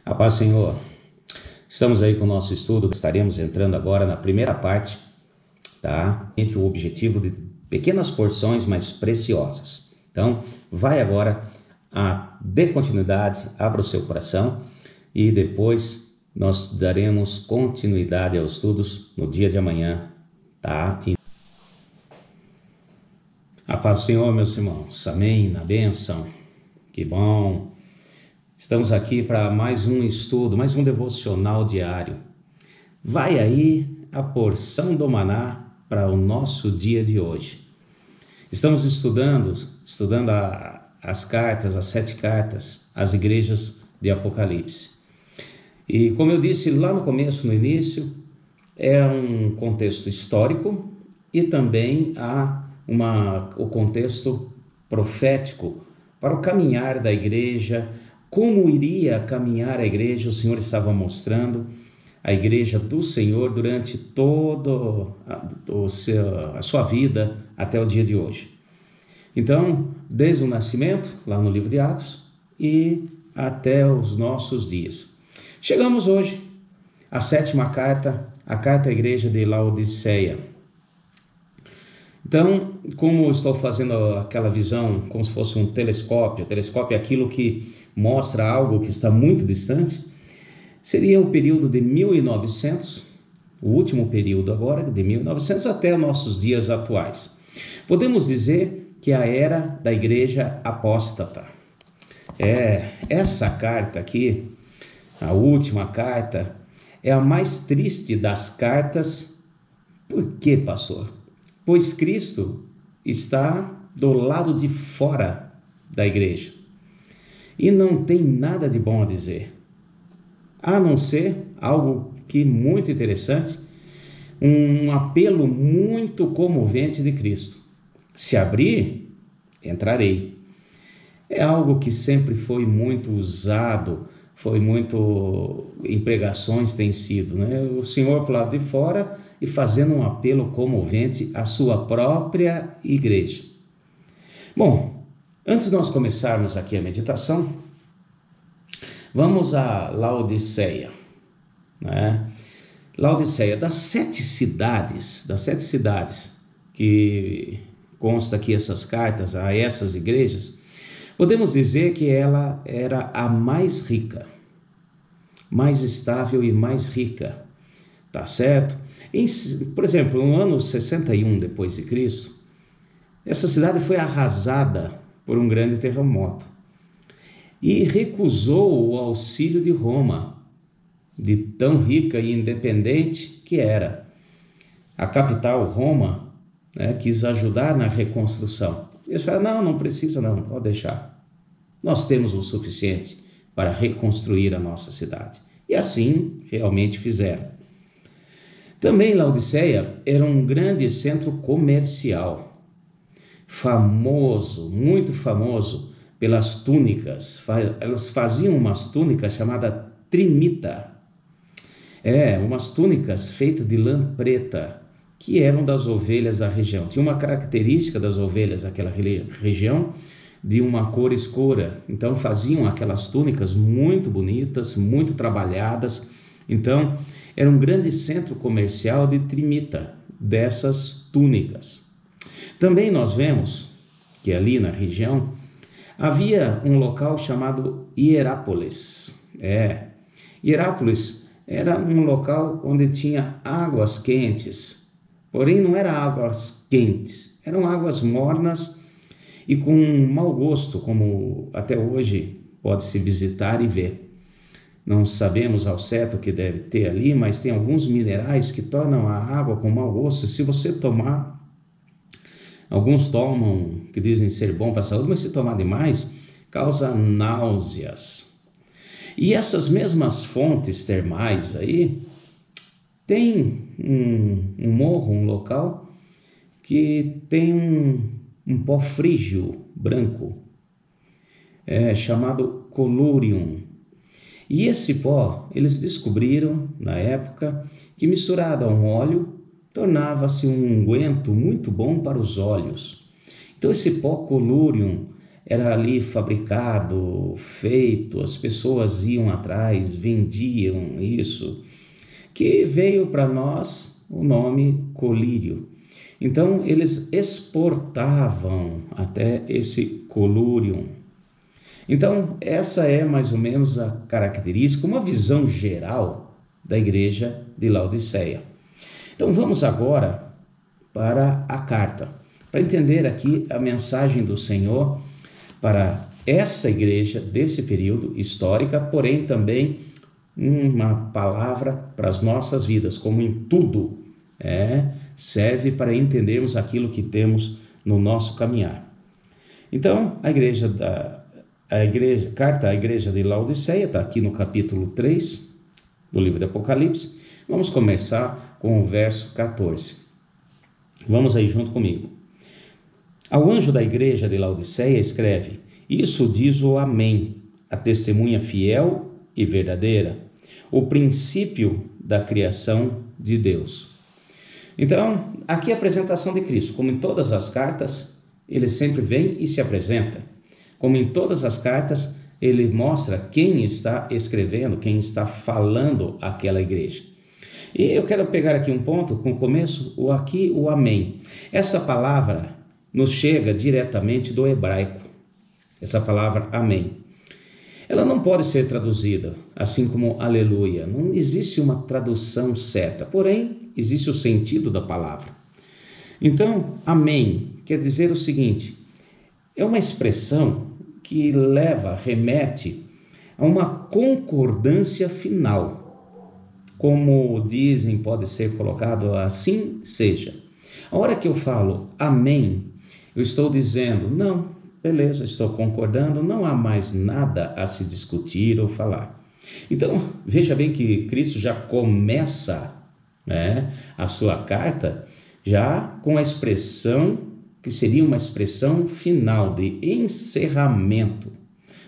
A paz, Senhor. Estamos aí com o nosso estudo. Estaremos entrando agora na primeira parte, tá? Entre o objetivo de pequenas porções, mas preciosas. Então, vai agora, dê continuidade, abra o seu coração e depois nós daremos continuidade aos estudos no dia de amanhã, tá? A paz do Senhor, meus irmãos. Amém, na bênção. Que bom. Estamos aqui para mais um estudo, mais um devocional diário. Vai aí a porção do maná para o nosso dia de hoje. Estamos estudando as cartas, as 7 cartas, as igrejas de Apocalipse. E como eu disse lá no começo, no início, é um contexto histórico e também há o contexto profético para o caminhar da igreja. Como iria caminhar a igreja, o Senhor estava mostrando a igreja do Senhor durante toda a sua vida até o dia de hoje. Então, desde o nascimento, lá no livro de Atos, e até os nossos dias. Chegamos hoje à 7ª carta, a carta à igreja de Laodiceia. Então, como estou fazendo aquela visão como se fosse um telescópio, o telescópio é aquilo que mostra algo que está muito distante, seria o período de 1900, o último período agora, de 1900 até nossos dias atuais. Podemos dizer que a era da igreja apóstata. Essa carta aqui, a última carta, é a mais triste das cartas. Por quê, pastor? Pois Cristo está do lado de fora da igreja e não tem nada de bom a dizer, a não ser algo que muito interessante, um apelo muito comovente de Cristo: se abrir, entrarei. É algo que sempre foi muito usado, foi muito em pregações tem sido, né? O Senhor para o lado de fora e fazendo um apelo comovente à sua própria igreja. Bom, antes de nós começarmos aqui a meditação, vamos a Laodiceia, né? Laodiceia, das 7 cidades que consta aqui essas cartas a essas igrejas, podemos dizer que ela era a mais rica, mais estável e mais rica, tá certo? Por exemplo, no ano 61 depois de Cristo, essa cidade foi arrasada por um grande terremoto e recusou o auxílio de Roma, de tão rica e independente que era. A capital, Roma, quis ajudar na reconstrução. Eles falaram: não precisa não, pode deixar. Nós temos o suficiente para reconstruir a nossa cidade. E assim realmente fizeram. Também Laodiceia era um grande centro comercial, famoso, muito famoso pelas túnicas. Elas faziam umas túnicas chamadas trimita, umas túnicas feitas de lã preta, que eram das ovelhas da região. Tinha uma característica das ovelhas daquela região, de uma cor escura. Então faziam aquelas túnicas muito bonitas, muito trabalhadas. Então era um grande centro comercial de trimita, dessas túnicas. Também nós vemos que ali na região havia um local chamado Hierápolis. Hierápolis era um local onde tinha águas quentes, porém não eram águas quentes, eram águas mornas e com mau gosto, como até hoje pode-se visitar e ver. Não sabemos ao certo o que deve ter ali, mas tem alguns minerais que tornam a água com mau gosto. Se você tomar, alguns tomam, que dizem ser bom para a saúde, mas se tomar demais, causa náuseas. E essas mesmas fontes termais aí, tem um morro, um local, que tem um pó frígio branco, chamado colurium. E esse pó, eles descobriram, na época, que misturado a um óleo, tornava-se um unguento muito bom para os olhos. Então esse pó colurium era ali fabricado, feito, as pessoas iam atrás, vendiam isso, que veio para nós o nome colírio. Então, eles exportavam até esse colurium. Então, essa é mais ou menos a característica, uma visão geral da igreja de Laodiceia. Então, vamos agora para a carta, para entender aqui a mensagem do Senhor para essa igreja desse período histórica, porém também uma palavra para as nossas vidas, como em tudo, serve para entendermos aquilo que temos no nosso caminhar. Então, carta à igreja de Laodiceia, está aqui no capítulo 3 do livro de Apocalipse. Vamos começar com o verso 14. Vamos aí junto comigo. Ao anjo da igreja de Laodiceia escreve: isso diz o Amém, a testemunha fiel e verdadeira, o princípio da criação de Deus. Então, aqui a apresentação de Cristo. Como em todas as cartas, ele sempre vem e se apresenta. Como em todas as cartas, ele mostra quem está escrevendo, quem está falando aquela igreja. E eu quero pegar aqui um ponto com o começo, o Amém. Essa palavra nos chega diretamente do hebraico, essa palavra Amém. Ela não pode ser traduzida, assim como aleluia. Não existe uma tradução certa, porém, existe o sentido da palavra. Então, Amém quer dizer o seguinte: é uma expressão que remete a uma concordância final. Como dizem, pode ser colocado assim seja. A hora que eu falo Amém, eu estou dizendo, não, beleza, estou concordando, não há mais nada a se discutir ou falar. Então, veja bem que Cristo já começa a sua carta já com a expressão que seria uma expressão final de encerramento,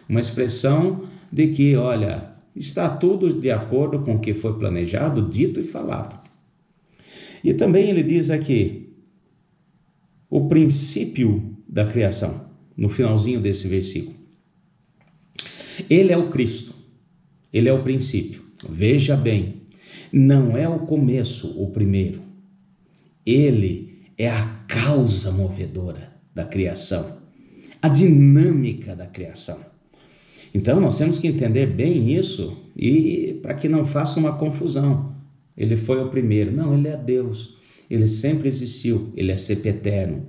uma expressão de que, olha, está tudo de acordo com o que foi planejado, dito e falado. E também ele diz aqui, o princípio da criação, no finalzinho desse versículo. Ele é o Cristo, ele é o princípio. Veja bem, não é o começo, o primeiro. Ele é a causa movedora da criação, a dinâmica da criação. Então, nós temos que entender bem isso e para que não faça uma confusão. Ele foi o primeiro. Não, ele é Deus. Ele sempre existiu. Ele é sempiterno.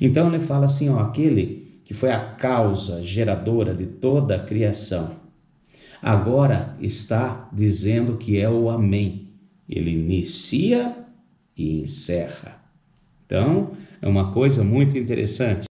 Então, ele fala assim, aquele que foi a causa geradora de toda a criação, agora está dizendo que é o Amém. Ele inicia e encerra. Então, é uma coisa muito interessante.